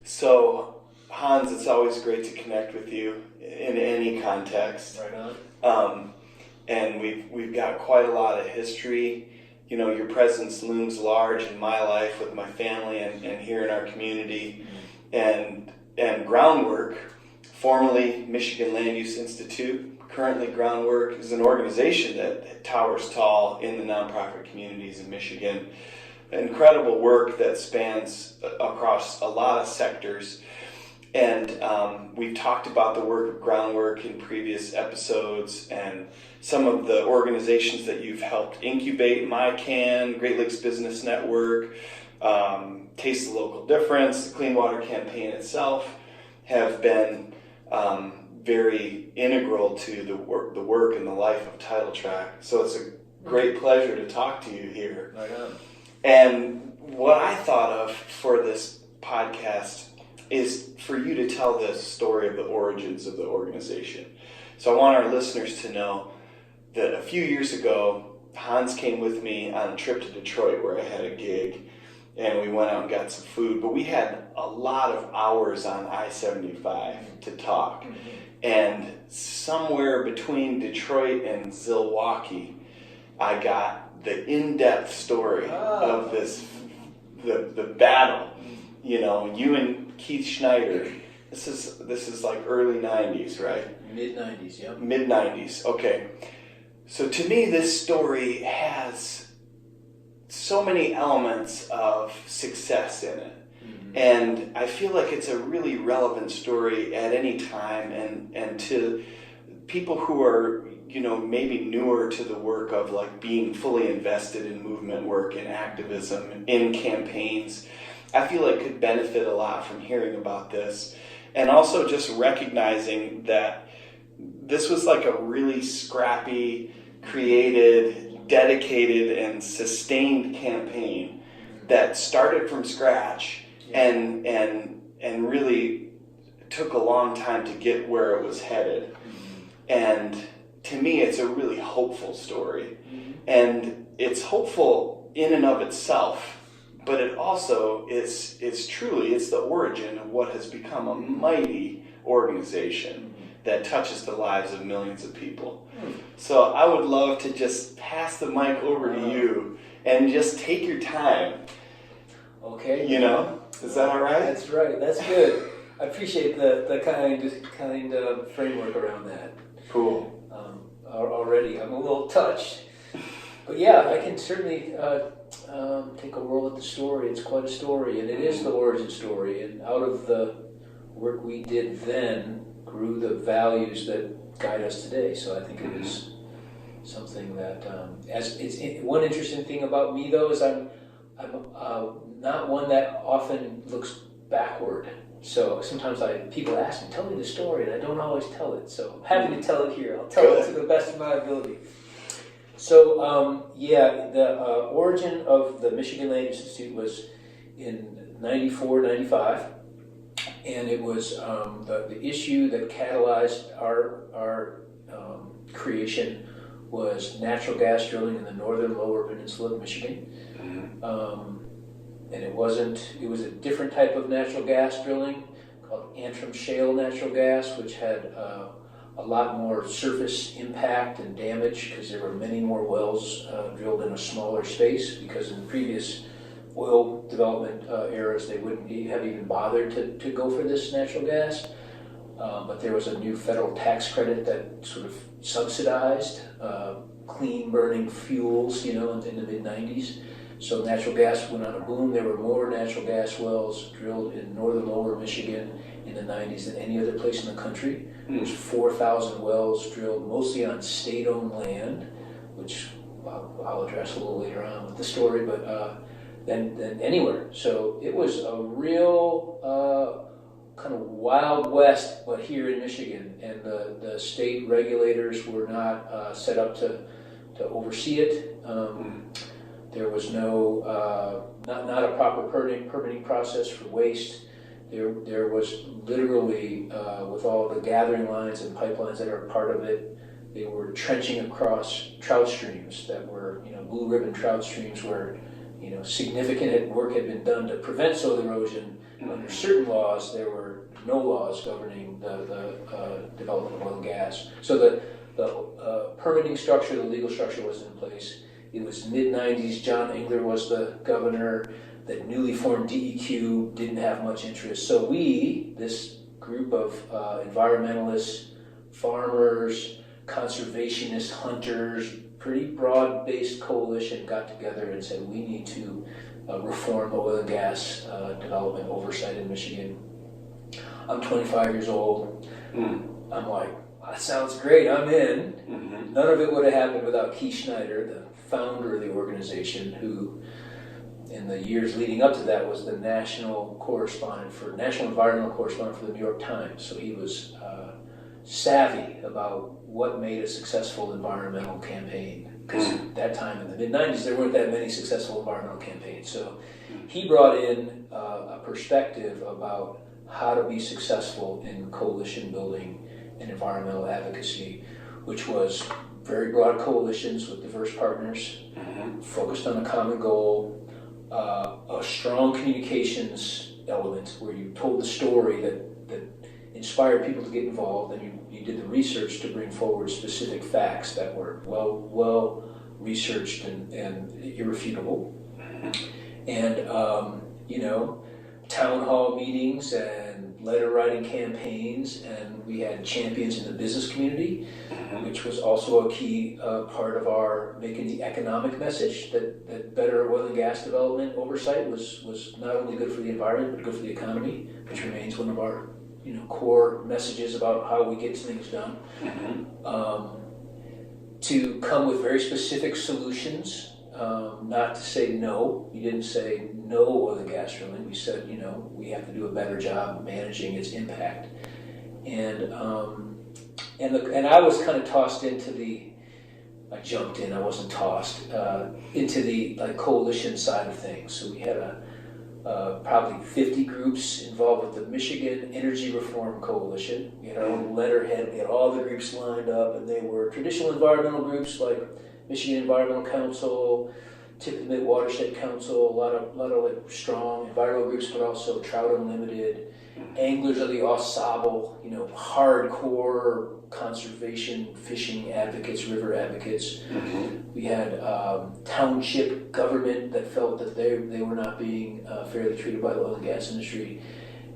So, Hans, it's always great to connect with you in any context. Right on. And we've got quite a lot of history. You know, your presence looms large in my life with my family and here in our community. And Groundwork, formerly Michigan Land Use Institute, currently Groundwork, is an organization that towers tall in the nonprofit communities in Michigan. Incredible work that spans across a lot of sectors. And we've talked about the work of Groundwork in previous episodes and some of the organizations that you've helped incubate, MyCan, Great Lakes Business Network, Taste the Local Difference, the Clean Water Campaign itself have been very integral to the work and the life of Title Track. So it's a great pleasure to talk to you here. Right on. And what I thought of for this podcast is for you to tell the story of the origins of the organization. So I want our listeners to know that a few years ago, Hans came with me on a trip to Detroit where I had a gig, and we went out and got some food, but we had a lot of hours on I-75 to talk. And somewhere between Detroit and Zilwaukee, I got the in-depth story of this, the battle. You know, you and Keith Schneider. This is like early 90s, right? Mid-90s, yeah. Mid-90s, okay. So to me, this story has so many elements of success in it. And I feel like it's a really relevant story at any time, and to people who are, you know, maybe newer to the work of like being fully invested in movement work and activism in campaigns, I feel like could benefit a lot from hearing about this. And also just recognizing that this was like a really scrappy, created, dedicated, and sustained campaign that started from scratch and really took a long time to get where it was headed. And to me, it's a really hopeful story. And it's hopeful in and of itself, but it also it's the origin of what has become a mighty organization that touches the lives of millions of people. So I would love to just pass the mic over to you and just take your time. Okay. You know, is that all right? That's right. That's good. I appreciate the kind framework around that. Cool. Already, I'm a little touched. But yeah, I can certainly take a whirl at the story. It's quite a story, and it is the origin story. And out of the work we did then grew the values that guide us today. So I think it is something that, one interesting thing about me though is I'm not one that often looks backward. So sometimes people ask me, tell me the story, and I don't always tell it. So I'm happy to tell it here. I'll tell it to the best of my ability. So the origin of the Michigan Land Use Institute was in 94, 95. And it was the issue that catalyzed our creation was natural gas drilling in the northern lower peninsula of Michigan. And it was a different type of natural gas drilling called Antrim shale natural gas, which had a lot more surface impact and damage because there were many more wells drilled in a smaller space, because in previous oil development eras they wouldn't have even bothered to go for this natural gas. But there was a new federal tax credit that sort of subsidized clean burning fuels, in the mid-90s. So natural gas went on a boom. There were more natural gas wells drilled in northern lower Michigan in the 90s than any other place in the country. There was 4,000 wells drilled mostly on state-owned land, which I'll address a little later on with the story, but than anywhere. So it was a real kind of Wild West, but here in Michigan, and the state regulators were not set up to oversee it. There was not a proper permitting process for waste. There was literally, with all the gathering lines and pipelines that are part of it, they were trenching across trout streams that were, blue ribbon trout streams where significant work had been done to prevent soil erosion. Under certain laws, there were no laws governing the development of oil and gas. So the permitting structure, the legal structure wasn't in place. It was mid-90s. John Engler was the governor. The newly formed DEQ didn't have much interest. So we, this group of environmentalists, farmers, conservationists, hunters, pretty broad-based coalition, got together and said, we need to reform oil and gas development oversight in Michigan. I'm 25 years old. I'm like, that sounds great, I'm in. None of it would have happened without Keith Schneider, the founder of the organization, who in the years leading up to that was the national environmental correspondent for the New York Times. So he was savvy about what made a successful environmental campaign. Because at that time in the mid-90s, there weren't that many successful environmental campaigns. So he brought in a perspective about how to be successful in coalition building and environmental advocacy, which was very broad coalitions with diverse partners, focused on a common goal, a strong communications element where you told the story that inspired people to get involved, and you did the research to bring forward specific facts that were well researched and irrefutable. And town hall meetings and letter writing campaigns, and we had champions in the business community, which was also a key part of our making the economic message that better oil and gas development oversight was not only good for the environment but good for the economy, which remains one of our core messages about how we get things done. To come with very specific solutions, not to say no. We didn't say no oil and gas drilling. We said, we have to do a better job managing its impact. And I was kind of tossed into I jumped in, I wasn't tossed, into the coalition side of things. So we had probably 50 groups involved with the Michigan Energy Reform Coalition. We had our own letterhead, we had all the groups lined up, and they were traditional environmental groups like Michigan Environmental Council, Tip-of-the-Mid Watershed Council, a lot of strong environmental groups, but also Trout Unlimited, Anglers of the Ausable, hardcore conservation fishing advocates, river advocates. We had township government that felt that they were not being fairly treated by the oil and gas industry.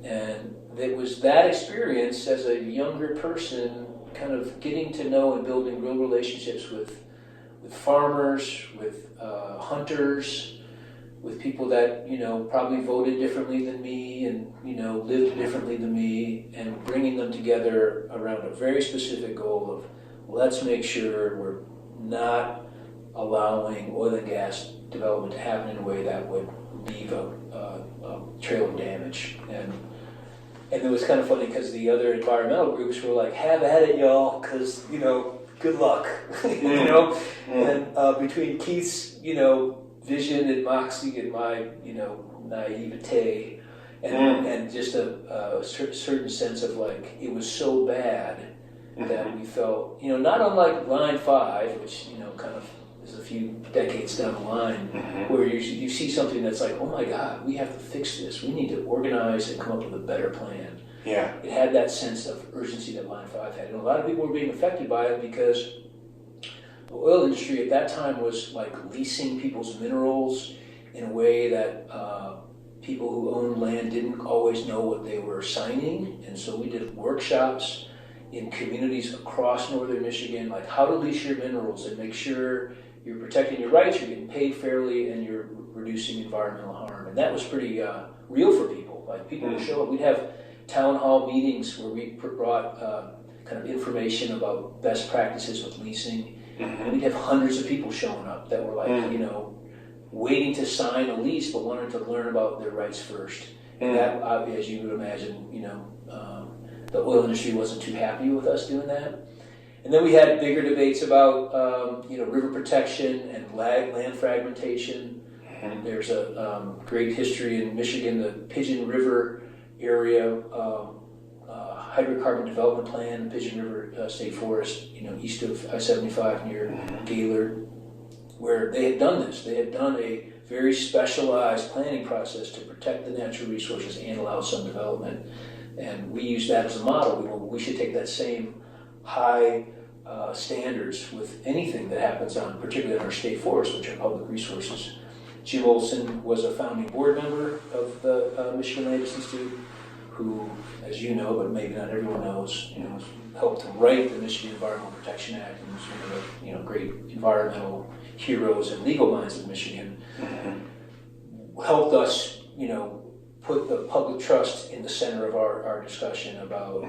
And it was that experience as a younger person, kind of getting to know and building real relationships with farmers, with hunters, with people that probably voted differently than me and lived differently than me, and bringing them together around a very specific goal of let's make sure we're not allowing oil and gas development to happen in a way that would leave a trail of damage. And it was kind of funny because the other environmental groups were like, have at it, y'all, because good luck. And between Keith's vision and moxie and my naivete and just a certain sense of it was so bad that we felt not unlike Line 5, which kind of is a few decades down the line, where you see something that's like, oh my God, we have to fix this, we need to organize and come up with a better plan. It had that sense of urgency that Line 5 had, and a lot of people were being affected by it because the oil industry at that time was leasing people's minerals in a way that people who owned land didn't always know what they were signing. And so we did workshops in communities across northern Michigan, like how to lease your minerals and make sure you're protecting your rights, you're getting paid fairly, and you're reducing environmental harm. And that was pretty real for people. People would show up. We'd have town hall meetings where we brought kind of information about best practices with leasing. And we'd have hundreds of people showing up that were waiting to sign a lease but wanted to learn about their rights first. And that, as you would imagine, the oil industry wasn't too happy with us doing that. And then we had bigger debates about river protection and land fragmentation. There's a great history in Michigan, the Pigeon River area, hydrocarbon development plan, Pigeon River State Forest, east of I-75 near Gaylord, where they had done this. They had done a very specialized planning process to protect the natural resources and allow some development. And we use that as a model. We should take that same high standards with anything that happens on, particularly on our state forests, which are public resources. Jim Olson was a founding board member of the Michigan Land Use Institute, who, as you know, but maybe not everyone knows, helped to write the Michigan Environmental Protection Act, and was one of the great environmental heroes and legal minds of Michigan. Helped us, put the public trust in the center of our discussion about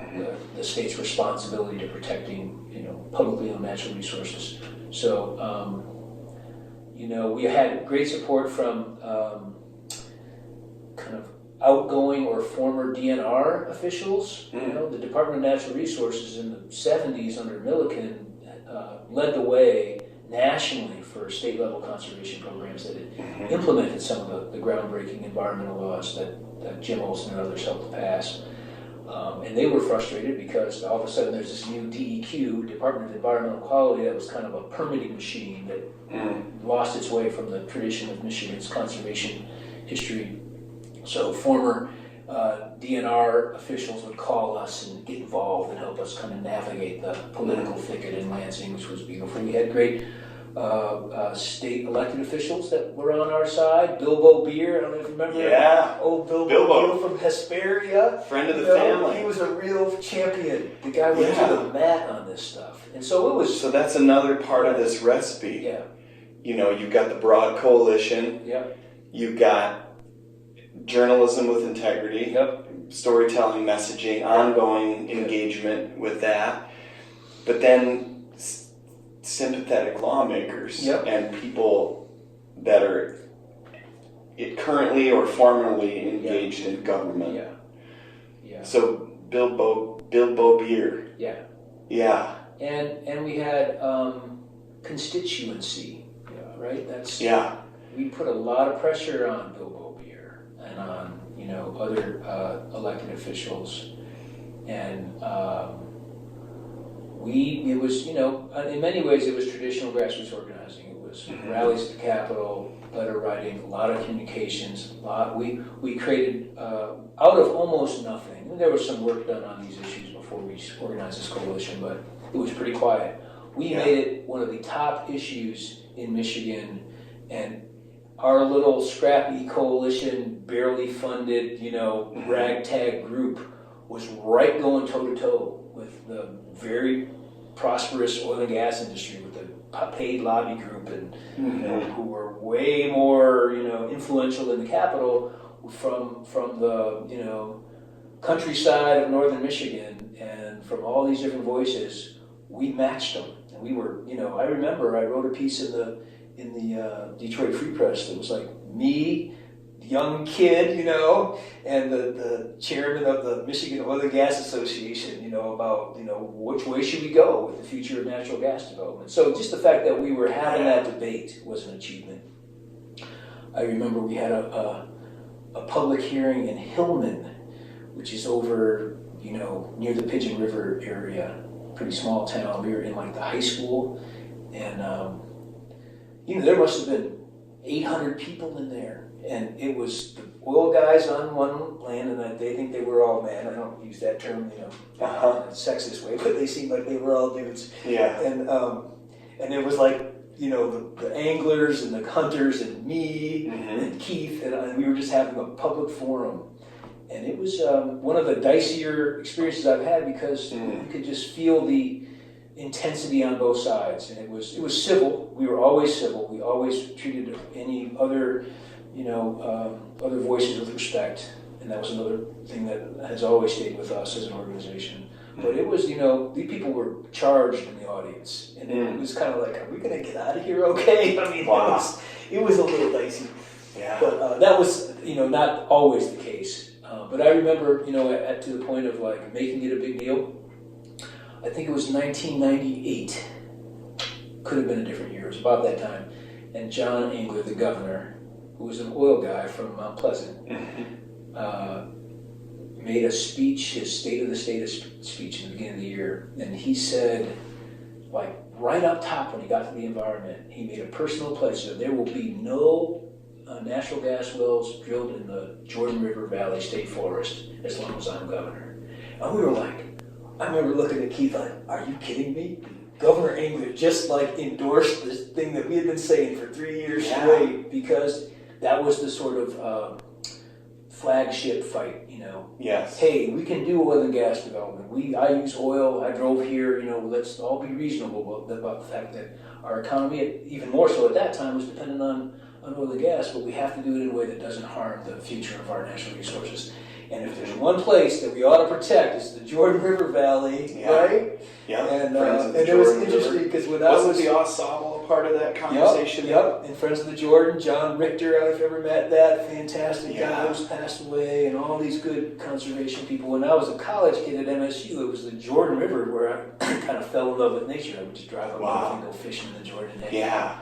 the state's responsibility to protecting, publicly owned natural resources. So, we had great support from kind of outgoing or former DNR officials. The Department of Natural Resources in the 70s under Milliken led the way nationally for state-level conservation programs that had implemented some of the groundbreaking environmental laws that Jim Olson and others helped to pass. And they were frustrated because all of a sudden there's this new DEQ, Department of Environmental Quality, that was kind of a permitting machine that lost its way from the tradition of Michigan's conservation history. So former DNR officials would call us and get involved and help us kind of navigate the political thicket in Lansing, which was beautiful. We had great state elected officials that were on our side. Bilbo Beer, I don't know if you remember. Yeah. Old Bilbo from Hesperia. Friend of the family. He was a real champion. The guy went to the mat on this stuff. And so it was... So that's another part of this recipe. Yeah. You've got the broad coalition. Yep. You've got journalism with integrity. Yep. Storytelling, messaging, ongoing engagement with that. But then sympathetic lawmakers and people that are currently or formerly engaged in government. Yeah. So Bilbo Beer. Yeah. Yeah. And we had constituency. Right. We put a lot of pressure on Bilbo Beer and on other elected officials, and it was in many ways it was traditional grassroots organizing. It was rallies at the Capitol, letter writing, a lot of communications. We created out of almost nothing. And there was some work done on these issues before we organized this coalition, but it was pretty quiet. We made it one of the top issues in Michigan, and our little scrappy coalition, barely funded, ragtag group was right going toe-to-toe with the very prosperous oil and gas industry, with the paid lobby group, and who were way more influential in the Capitol from the countryside of northern Michigan, and from all these different voices. We matched them, and we were I remember I wrote a piece in the Detroit Free Press that was like me, young kid, and the chairman of the Michigan Oil and Gas Association, about, which way should we go with the future of natural gas development. So just the fact that we were having that debate was an achievement. I remember we had a public hearing in Hillman, which is over, near the Pigeon River area, pretty small town. We were in like the high school, and, there must have been 800 people in there. And it was the oil guys on one land, and they think they were all men. I don't use that term, in a sexist way, but they seemed like they were all dudes. Yeah. And it was like, the anglers and the hunters and me and Keith, and we were just having a public forum. And it was one of the dicier experiences I've had, because you could just feel the intensity on both sides, and it was civil. We were always civil. We always treated any other other voices with respect, and that was another thing that has always stayed with us as an organization. But it was, these people were charged in the audience, and it was kind of like, are we going to get out of here okay? I mean, it was a little dicey. Yeah. But that was, not always the case. But I remember, to the point of like making it a big deal. I think it was 1998. Could have been a different year. It was about that time. And John Engler, the governor, who was an oil guy from Mount Pleasant, made a speech, his State of the State speech in the beginning of the year. And he said, like right up top when he got to the environment, he made a personal pledge that there will be no natural gas wells drilled in the Jordan River Valley State Forest as long as I'm governor. And we were like, I remember looking at Keith like, are you kidding me? Governor Engler just like endorsed this thing that we had been saying for 3 years straight, because that was the sort of flagship fight, Yes. Hey, we can do oil and gas development. I use oil. I drove here. Let's all be reasonable about the fact that our economy, even more so at that time, was dependent on oil and gas. But we have to do it in a way that doesn't harm the future of our natural resources. And if there's one place that we ought to protect, it's the Jordan River Valley, right? Yeah. And it was interesting because when I was the ensemble a part of that conversation? Yep. And Friends of the Jordan, John Richter, I don't know if you ever met that fantastic guy who's passed away, and all these good conservation people. When I was a college kid at MSU, it was the Jordan River where I kind of fell in love with nature. I would just drive up and go fishing in the Jordan. Yeah.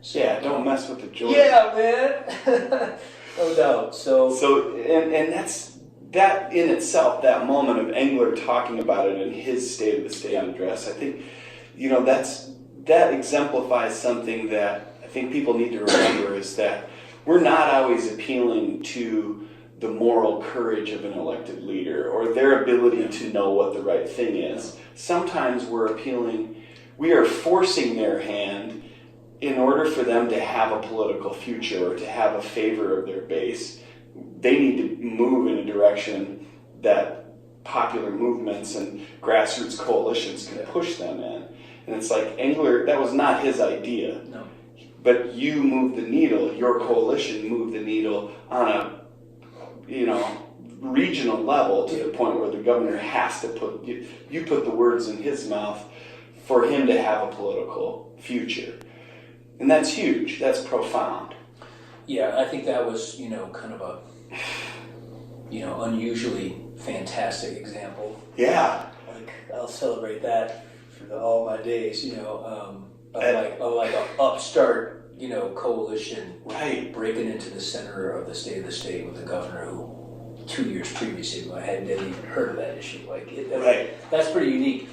So, don't mess with the Jordan. Yeah, man. No doubt. So and that in itself, that moment of Engler talking about it in his State of the State address, I think, that exemplifies something that I think people need to remember, is that we're not always appealing to the moral courage of an elected leader or their ability to know what the right thing is. Sometimes we are forcing their hand in order for them to have a political future or to have a favor of their base. They need to move in a direction that popular movements and grassroots coalitions can push them in. And it's like Engler, that was not his idea. No. But you moved the needle, your coalition moved the needle on a, regional level to the point where the governor has to you put the words in his mouth for him to have a political future. And that's huge. That's profound. Yeah, I think that was, kind of a, unusually fantastic example. Yeah. Like, I'll celebrate that for all my days, of like an upstart, coalition. Right. Breaking into the center of the State of the State with the governor who 2 years previously I hadn't even heard of that issue. That's pretty unique.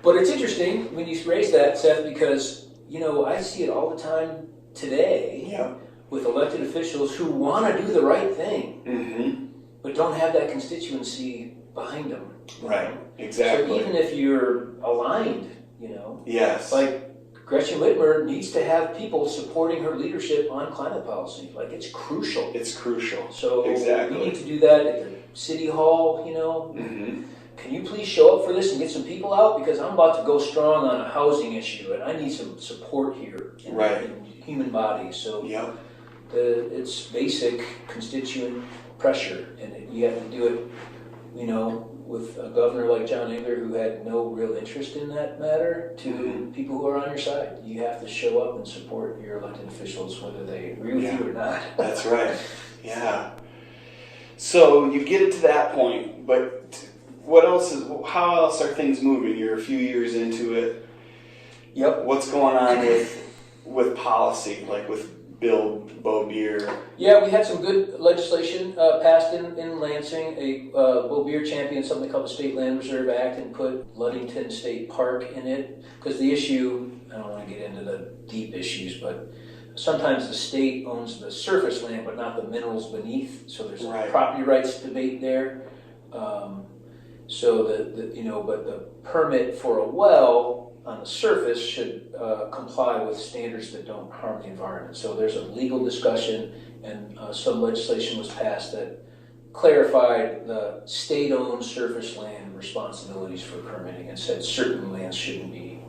But it's interesting when you raise that, Seth, because, I see it all the time today with elected officials who want to do the right thing, but don't have that constituency behind them. Right, exactly. So even if you're aligned, yes, like Gretchen Whitmer needs to have people supporting her leadership on climate policy. Like, it's crucial. It's crucial. So exactly. we need to do that at the city hall, Can you please show up for this and get some people out? Because I'm about to go strong on a housing issue, and I need some support here in human bodies. So it's basic constituent pressure, and you have to do it, with a governor like John Engler who had no real interest in that matter, to people who are on your side. You have to show up and support your elected officials whether they agree with you or not. That's right. Yeah. So you get it to that point, but how else are things moving? You're a few years into it. Yep. What's going on with policy, like with Bill Beaubier? Yeah, we had some good legislation passed in Lansing. Beaubier championed something called the State Land Reserve Act and put Ludington State Park in it. Because the issue, I don't want to get into the deep issues, but sometimes the state owns the surface land but not the minerals beneath. So there's a property rights debate there. But the permit for a well on the surface should comply with standards that don't harm the environment. So there's a legal discussion, and some legislation was passed that clarified the state-owned surface land responsibilities for permitting and said certain lands shouldn't be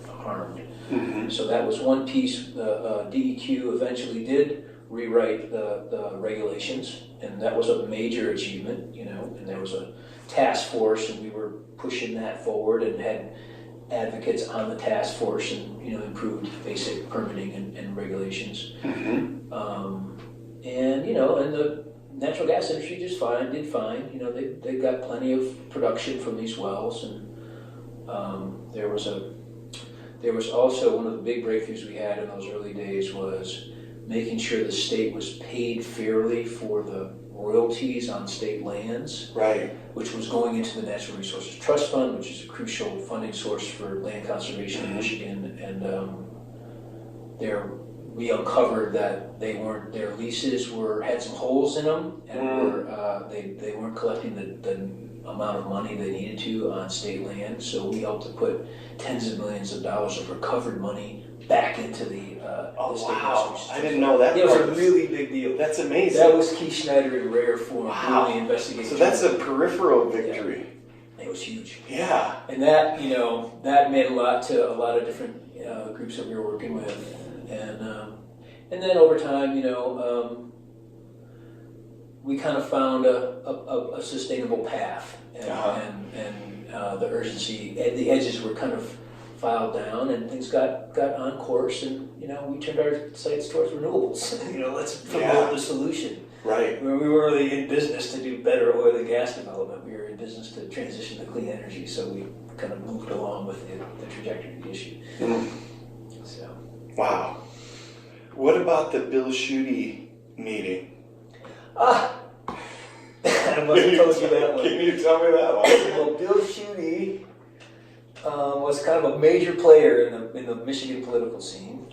harmed. So that was one piece. The DEQ eventually did rewrite the regulations, and that was a major achievement. And there was a task force, and we were pushing that forward and had advocates on the task force and improved basic permitting and regulations. And the natural gas industry did fine. They got plenty of production from these wells, and there was also one of the big breakthroughs we had in those early days was making sure the state was paid fairly for the royalties on state lands, which was going into the Natural Resources Trust Fund, which is a crucial funding source for land conservation in Michigan. And we uncovered that their leases had some holes in them, and they weren't collecting the amount of money they needed to on state land. So we helped to put tens of millions of dollars of recovered money back into the state wow! I didn't know that. It was a really big deal. That's amazing. That was Keith Schneider in rare form. Wow. Really investigating. So that's a peripheral victory. Yeah. It was huge. Yeah. And that, that meant a lot to a lot of different groups that we were working with. And then over time, we kind of found a sustainable path, and the urgency, the edges were kind of filed down, and things got on course, and we turned our sights towards renewables. Let's promote the solution. Right. We were really in business to do better oil and gas development. We were in business to transition to clean energy, so we kind of moved along with the trajectory of the issue. So. Wow. What about the Bill Schuette meeting? I must have told you that one. Can you tell me that one? Well, Bill Schuette was kind of a major player in the Michigan political scene.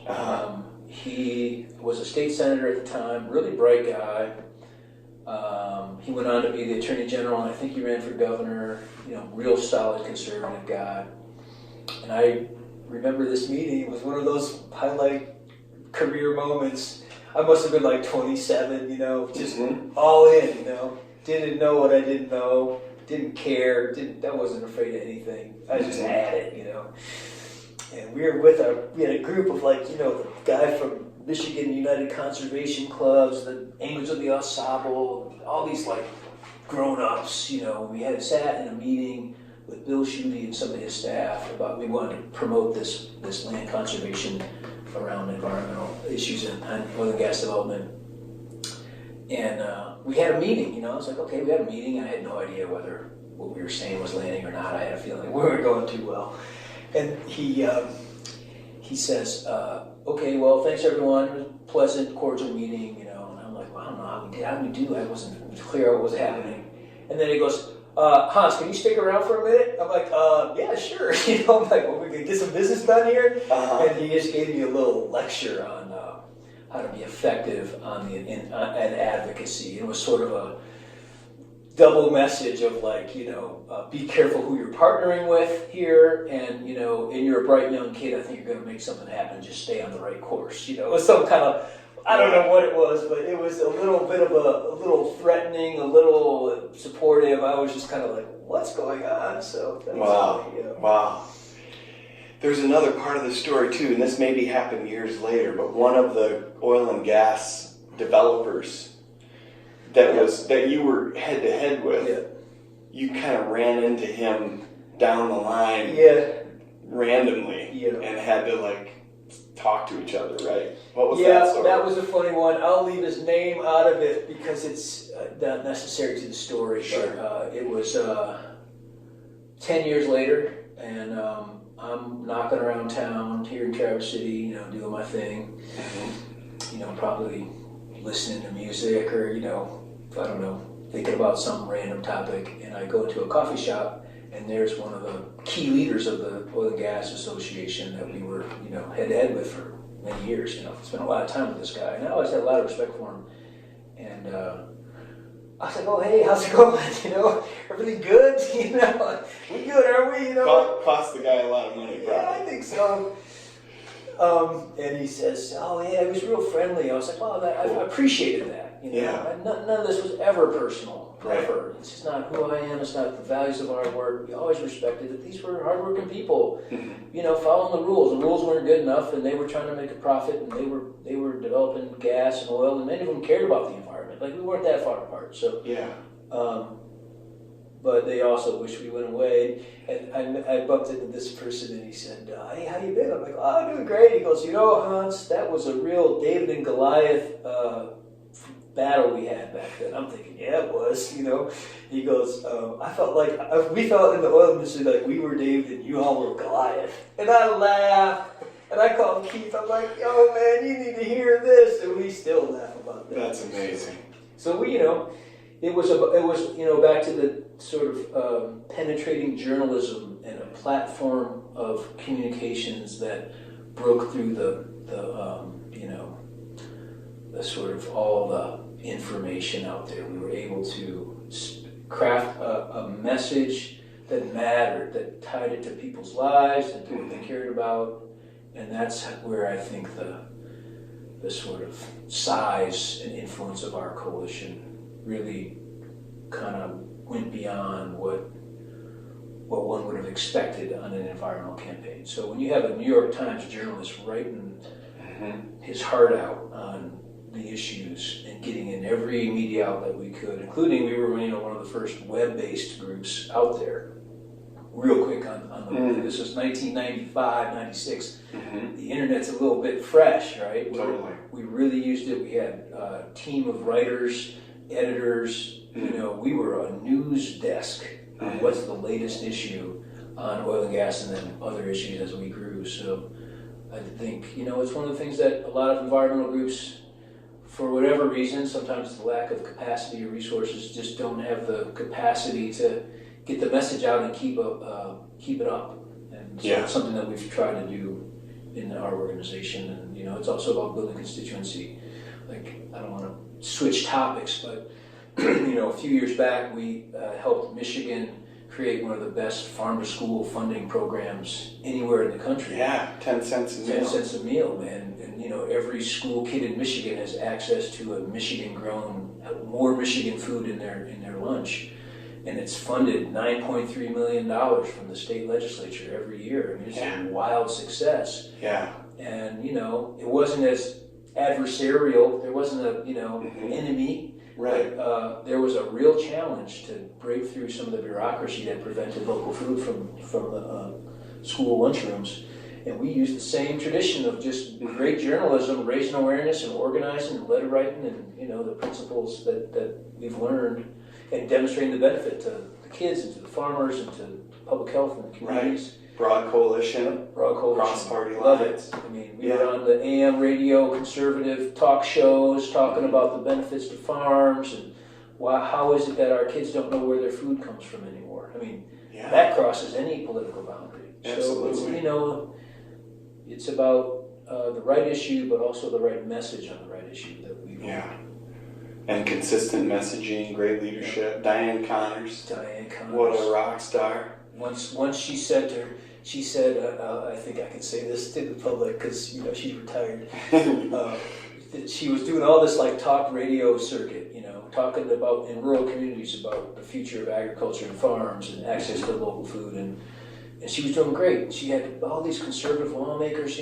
He was a state senator at the time, really bright guy. He went on to be the attorney general, and I think he ran for governor. Real solid conservative guy. And I remember this meeting. It was one of those highlight career moments. I must have been like 27, just all in, Didn't know what I didn't know, didn't care, I wasn't afraid of anything. I just had it, And we had a group of the guy from Michigan United Conservation Clubs, the Anglers of the Au Sable, all these grown-ups, We had sat in a meeting with Bill Schuette and some of his staff about we wanted to promote this land conservation around environmental issues and oil and gas development. And we had a meeting, I was like, okay, we had a meeting. I had no idea whether what we were saying was landing or not. I had a feeling we weren't going too well. And he says, okay, well, thanks everyone. It was a pleasant, cordial meeting, And I'm like, well, I don't know how we did. How did we do? I wasn't clear what was happening. And then he goes, Hans, can you stick around for a minute? I'm like, yeah, sure. I'm like, well, we can get some business done here. And he just gave me a little lecture on how to be effective in advocacy. It was sort of a double message of be careful who you're partnering with here, and and you're a bright young kid. I think you're going to make something happen. Just stay on the right course. It was some kind of, I don't know what it was, but it was a little bit of a little threatening, a little supportive. I was just kind of like, what's going on? So that's Wow. There's another part of the story too, and this maybe happened years later, but one of the oil and gas developers that you were head to head with, you kind of ran into him down the line randomly and had to talk to each other, right? What was that story? That was a funny one. I'll leave his name out of it because it's not necessary to the story. Sure. But it was 10 years later, and I'm knocking around town here in Traverse City, doing my thing. Probably listening to music or, I don't know, thinking about some random topic. And I go into a coffee shop, and there's one of the key leaders of the Oil and Gas Association that we were, head to head with for many years. Spent a lot of time with this guy, and I always had a lot of respect for him. And I was like, oh, hey, how's it going? Everything good? We good, aren't we? Cost the guy a lot of money, probably. Yeah, I think so. And he says, oh, yeah, he was real friendly. I was like, well, I appreciated that. None of this was ever personal, ever. It's just not who I am. It's not the values of our work. We always respected that these were hardworking people, following the rules. The rules weren't good enough, and they were trying to make a profit, and they were developing gas and oil, and many of them cared about the environment. We weren't that far apart. So, but they also wish we went away. And I bumped into this person, and he said, hey, how you been? I'm like, oh, I'm doing great. He goes, Hans, that was a real David and Goliath battle we had back then. I'm thinking, yeah, it was, He goes, I felt like, we felt in the oil industry like we were David and you all were Goliath. And I laughed, and I called Keith. I'm like, yo, man, you need to hear this. And we still laugh about that. That's amazing. So we, it was back to the sort of penetrating journalism and a platform of communications that broke through the the sort of all the information out there. We were able to craft a message that mattered, that tied it to people's lives and to what they cared about. And that's where I think the sort of size and influence of our coalition really kind of went beyond what one would have expected on an environmental campaign. So when you have a New York Times journalist writing his heart out on the issues and getting in every media outlet we could, including we were one of the first web-based groups out there. Real quick on the this was 1995, 96. The internet's a little bit fresh, right? Totally. We really used it. We had a team of writers, editors. We were a news desk on what's the latest issue on oil and gas and then other issues as we grew. So I think, it's one of the things that a lot of environmental groups, for whatever reason, sometimes it's the lack of capacity or resources, just don't have the capacity to get the message out and keep it up. And so it's something that we've tried to do in our organization. And, it's also about building constituency. Like, I don't want to switch topics, but, a few years back, we helped Michigan create one of the best farm-to-school funding programs anywhere in the country. Yeah, 10 cents a meal. 10 cents a meal, man. And, every school kid in Michigan has access to a Michigan-grown, more Michigan food in their lunch. And it's funded $9.3 million from the state legislature every year. I mean, it's a wild success. Yeah. And, it wasn't as adversarial. There wasn't a, enemy. Right. But, there was a real challenge to break through some of the bureaucracy that prevented local food from the school lunchrooms. And we used the same tradition of just great journalism, raising awareness and organizing and letter writing and, the principles that we've learned and demonstrating the benefit to the kids and to the farmers and to public health and the communities. Right. Broad coalition. Cross-party Love lines. it. I mean, we were on the AM radio conservative talk shows talking about the benefits to farms and how is it that our kids don't know where their food comes from anymore. I mean, that crosses any political boundary. Absolutely. So it's about the right issue, but also the right message on the right issue that we want. And consistent messaging, great leadership. Diane Connors. What a rock star. Once she said, I think I can say this to the public because she's retired. She was doing all this like talk radio circuit, talking about in rural communities about the future of agriculture and farms and access to local food, and she was doing great. She had all these conservative lawmakers,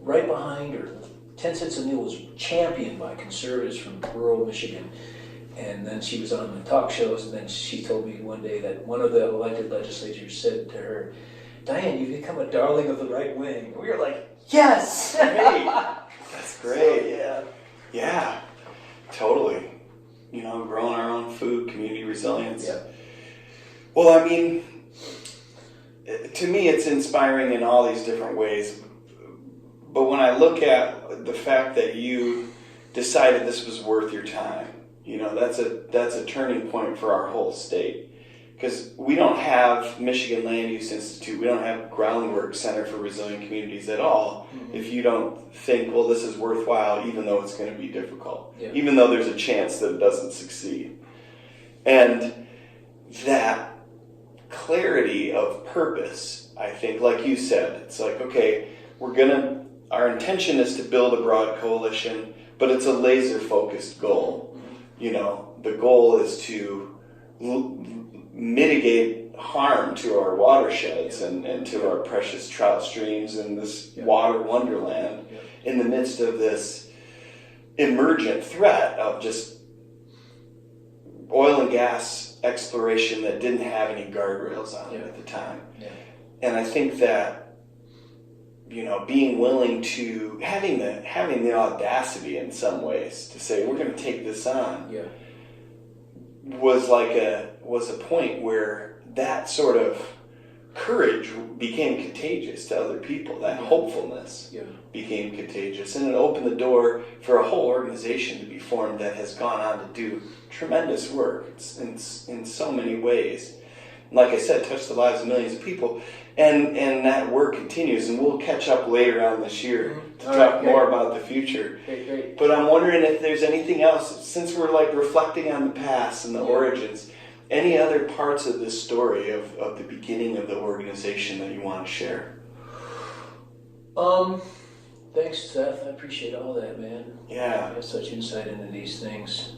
right behind her. 10 cents a meal was championed by conservatives from rural Michigan. And then she was on the talk shows, and then she told me one day that one of the elected legislators said to her, "Diane, you've become a darling of the right wing." And we were like, yes! Great. That's great. So, yeah, totally. Growing our own food, community resilience. Yeah. Well, I mean, to me, it's inspiring in all these different ways. But when I look at the fact that you decided this was worth your time, that's a turning point for our whole state. Because we don't have Michigan Land Use Institute, we don't have Groundwork Center for Resilient Communities at all, if you don't think, well, this is worthwhile, even though it's going to be difficult, even though there's a chance that it doesn't succeed. And that clarity of purpose, I think, like you said, it's like, okay, our intention is to build a broad coalition, but it's a laser-focused goal. The goal is to mitigate harm to our watersheds and to our precious trout streams and this water wonderland in the midst of this emergent threat of just oil and gas exploration that didn't have any guardrails on it at the time. And I think that being willing to having the audacity in some ways to say we're going to take this on was a point where that sort of courage became contagious to other people. That hopefulness became contagious, and it opened the door for a whole organization to be formed that has gone on to do tremendous work in so many ways. like I said, touch the lives of millions of people. And that work continues, and we'll catch up later on this year to talk more about the future. Great. But I'm wondering if there's anything else, since we're like reflecting on the past and the origins, any other parts of this story of the beginning of the organization that you want to share? Thanks, Seth. I appreciate all that, man. Yeah. You have such insight into these things.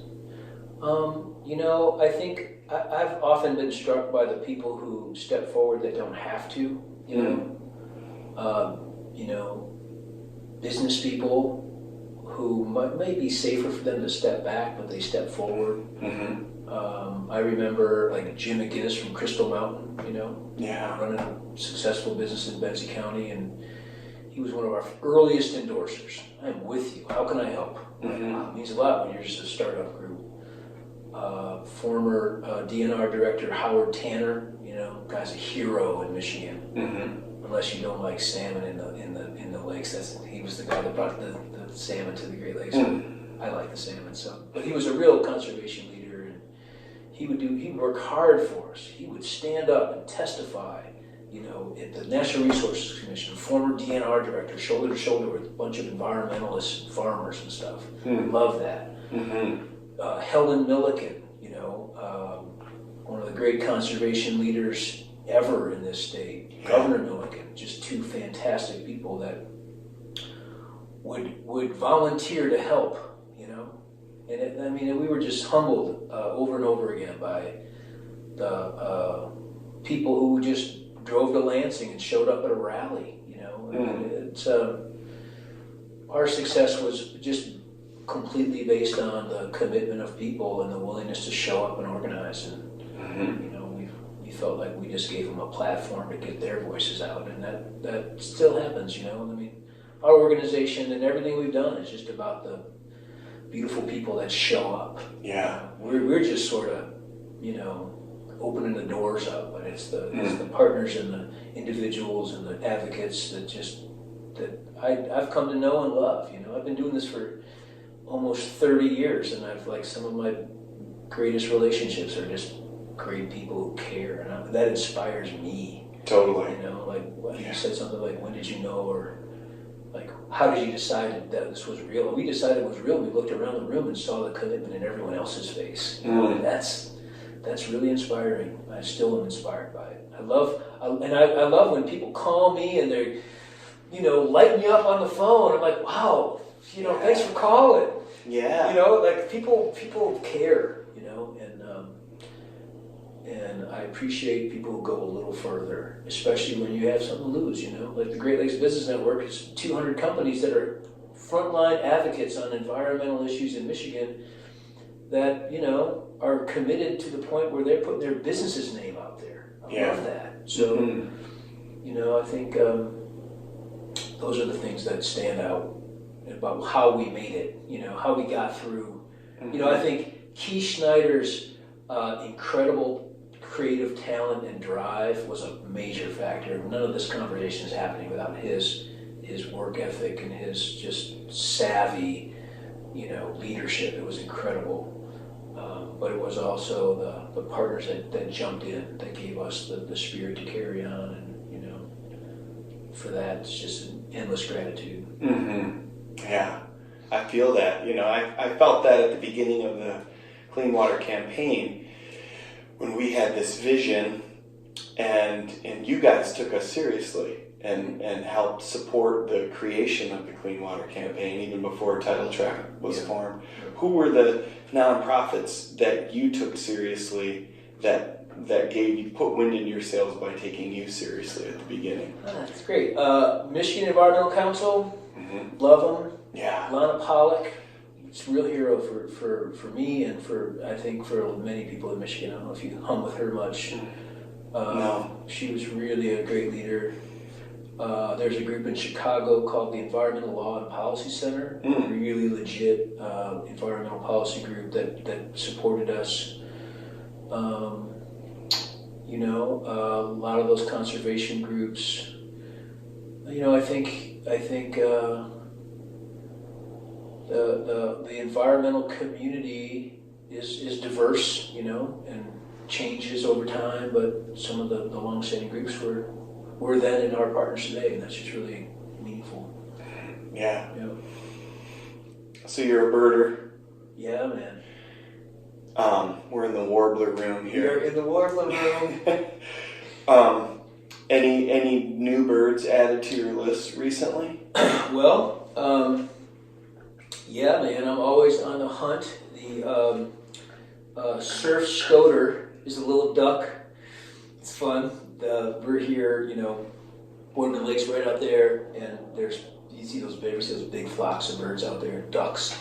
I think I've often been struck by the people who step forward that don't have to, business people who may be safer for them to step back, but they step forward. I remember like Jim McGinnis from Crystal Mountain, running a successful business in Benzie County, and he was one of our earliest endorsers. I'm with you. How can I help? It means a lot when you're just a startup group. Former DNR director Howard Tanner, guy's a hero in Michigan. Unless you don't like salmon in the lakes, he was the guy that brought the salmon to the Great Lakes. I like the salmon, but he was a real conservation leader, and he'd work hard for us. He would stand up and testify, at the Natural Resources Commission, former DNR director, shoulder to shoulder with a bunch of environmentalists, farmers and stuff. Love that. Helen Milliken, one of the great conservation leaders ever in this state. Governor Milliken, just two fantastic people that would volunteer to help, And we were just humbled over and over again by the people who just drove to Lansing and showed up at a rally, It's our success was just completely based on the commitment of people and the willingness to show up and organize, and we felt like we just gave them a platform to get their voices out, and that still happens. Our organization and everything we've done is just about the beautiful people that show up. We're just sort of opening the doors up, but it's the partners and the individuals and the advocates that I've come to know and love. I've been doing this for almost 30 years, and I've some of my greatest relationships are just great people who care, and that inspires me. Totally. You said something like, when did you know, or how did you decide that this was real? We decided it was real. We looked around the room and saw the commitment in everyone else's face. And that's really inspiring. I still am inspired by it. I love when people call me and they're, light me up on the phone. I'm like, wow, thanks for calling. Yeah. People care, and I appreciate people who go a little further, especially when you have something to lose, Like the Great Lakes Business Network is 200 companies that are frontline advocates on environmental issues in Michigan that, are committed to the point where they're putting their business's name out there. I love that. So, I think those are the things that stand out about how we made it, how we got through. I think Keith Schneider's incredible creative talent and drive was a major factor. None of this conversation is happening without his work ethic and his just savvy, leadership. It was incredible. But it was also the partners that jumped in, that gave us the spirit to carry on, and for that it's just an endless gratitude. Yeah, I feel that. I felt that at the beginning of the Clean Water campaign when we had this vision, and you guys took us seriously and helped support the creation of the Clean Water campaign even before Title Track was formed. Who were the nonprofits that you took seriously that put wind in your sails by taking you seriously at the beginning? That's great. Michigan Environmental Council, love them. Yeah. Lana Pollock, it's a real hero for me and I think for many people in Michigan. I don't know if you hung with her much. No. She was really a great leader. There's a group in Chicago called the Environmental Law and Policy Center, a really legit environmental policy group that supported us. A lot of those conservation groups. I think the environmental community is diverse, and changes over time, but some of the long-standing groups were then and are partners today, and that's just really meaningful. Yeah. Yeah. So you're a birder. Yeah, man. We're in the warbler room here. We're in the warbler room. Any new birds added to your list recently? Well, yeah, man, I'm always on the hunt. The surf scoter is a little duck. It's fun. We're here, Boardman Lake's right out there, and you see those big flocks of birds out there, ducks.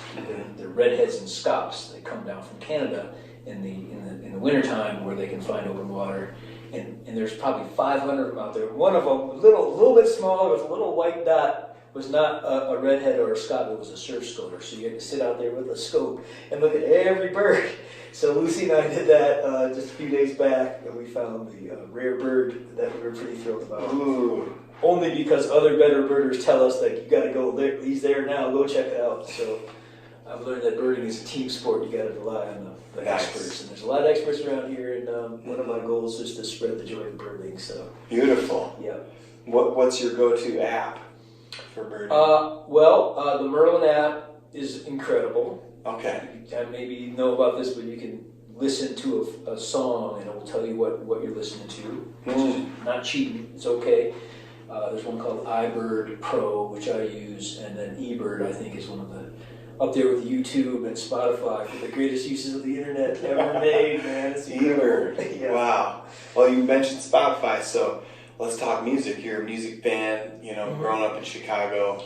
They're redheads and scops. They come down from Canada in the wintertime where they can find open water. And there's probably 500 of them out there. One of them, a little bit smaller with a little white dot, was not a redhead or a scop, it was a surf scoter. So you had to sit out there with a scope and look at every bird. So Lucy and I did that just a few days back, and we found the rare bird that we were pretty thrilled about. Ooh. Only because other better birders tell us that you got to go there. He's there now. Go check it out. So I've learned that birding is a team sport. You got to rely on the experts, and there's a lot of experts around here. And one of my goals is to spread the joy of birding. So beautiful. Yeah. What's your go-to app for birding? The Merlin app is incredible. Okay. Maybe you know about this, but you can listen to a song and it will tell you what you're listening to, which is not cheating. It's okay. There's one called iBird Pro, which I use, and then eBird, I think, is one of the up there with YouTube and Spotify for the greatest uses of the internet ever made, man. It's eBird. Yeah. Wow. Well, you mentioned Spotify, so let's talk music. You're a music fan, growing up in Chicago.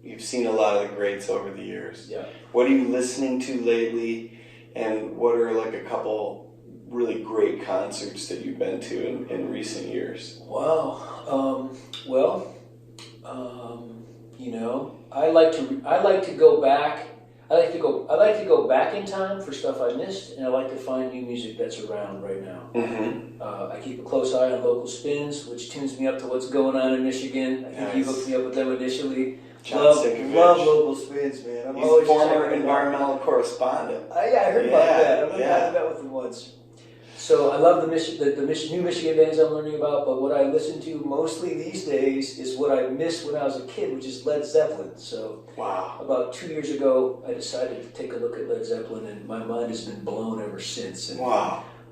You've seen a lot of the greats over the years. Yeah. What are you listening to lately, and what are like a couple really great concerts that you've been to in recent years? Wow. I like to go back. I like to go back in time for stuff I missed, and I like to find new music that's around right now. Mm-hmm. I keep a close eye on local spins, which tunes me up to what's going on in Michigan. I think you hooked me up with them initially. Love local spins, man. He's a former environmental correspondent. I heard about that. I've met with them once. So I love the new Michigan bands I'm learning about, but what I listen to mostly these days is what I missed when I was a kid, which is Led Zeppelin. So about 2 years ago, I decided to take a look at Led Zeppelin, and my mind has been blown ever since. And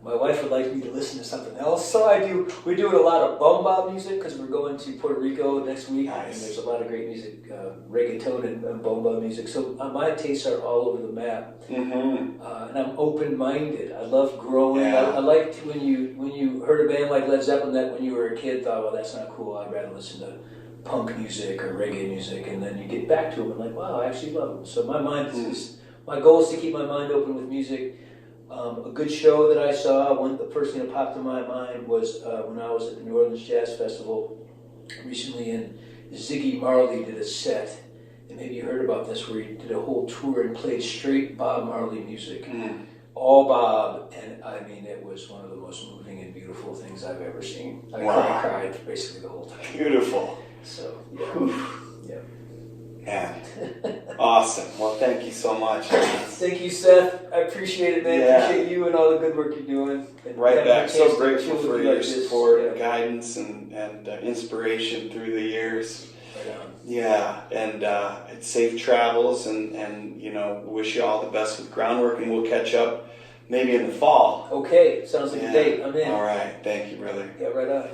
my wife would like me to listen to something else, so I do. We're doing a lot of bum bop music because we're going to Puerto Rico next week, and there's a lot of great music, reggaeton and bum bop music. So my tastes are all over the map, and I'm open-minded. I love growing. I liked when you heard a band like Led Zeppelin that when you were a kid thought, well, that's not cool. I'd rather listen to punk music or reggae music, and then you get back to them and like, wow, I actually love them. So my goal is to keep my mind open with music. A good show that I saw, the first thing that popped in my mind was when I was at the New Orleans Jazz Festival recently, and Ziggy Marley did a set, and maybe you heard about this, where he did a whole tour and played straight Bob Marley music, all Bob, and I mean, it was one of the most moving and beautiful things I've ever seen. I cried basically the whole time. Beautiful. So, yeah. Man, awesome. Well, thank you so much. Thank you, Seth. I appreciate it, man. Yeah. Appreciate you and all the good work you're doing. And right back. So grateful to for your support, Yeah. guidance, and inspiration through the years. Right on. Yeah, and it's safe travels, and wish you all the best with Groundwork, and we'll catch up maybe in the fall. Okay, sounds like a date. I'm in. All right. Thank you, brother. Yeah, right on.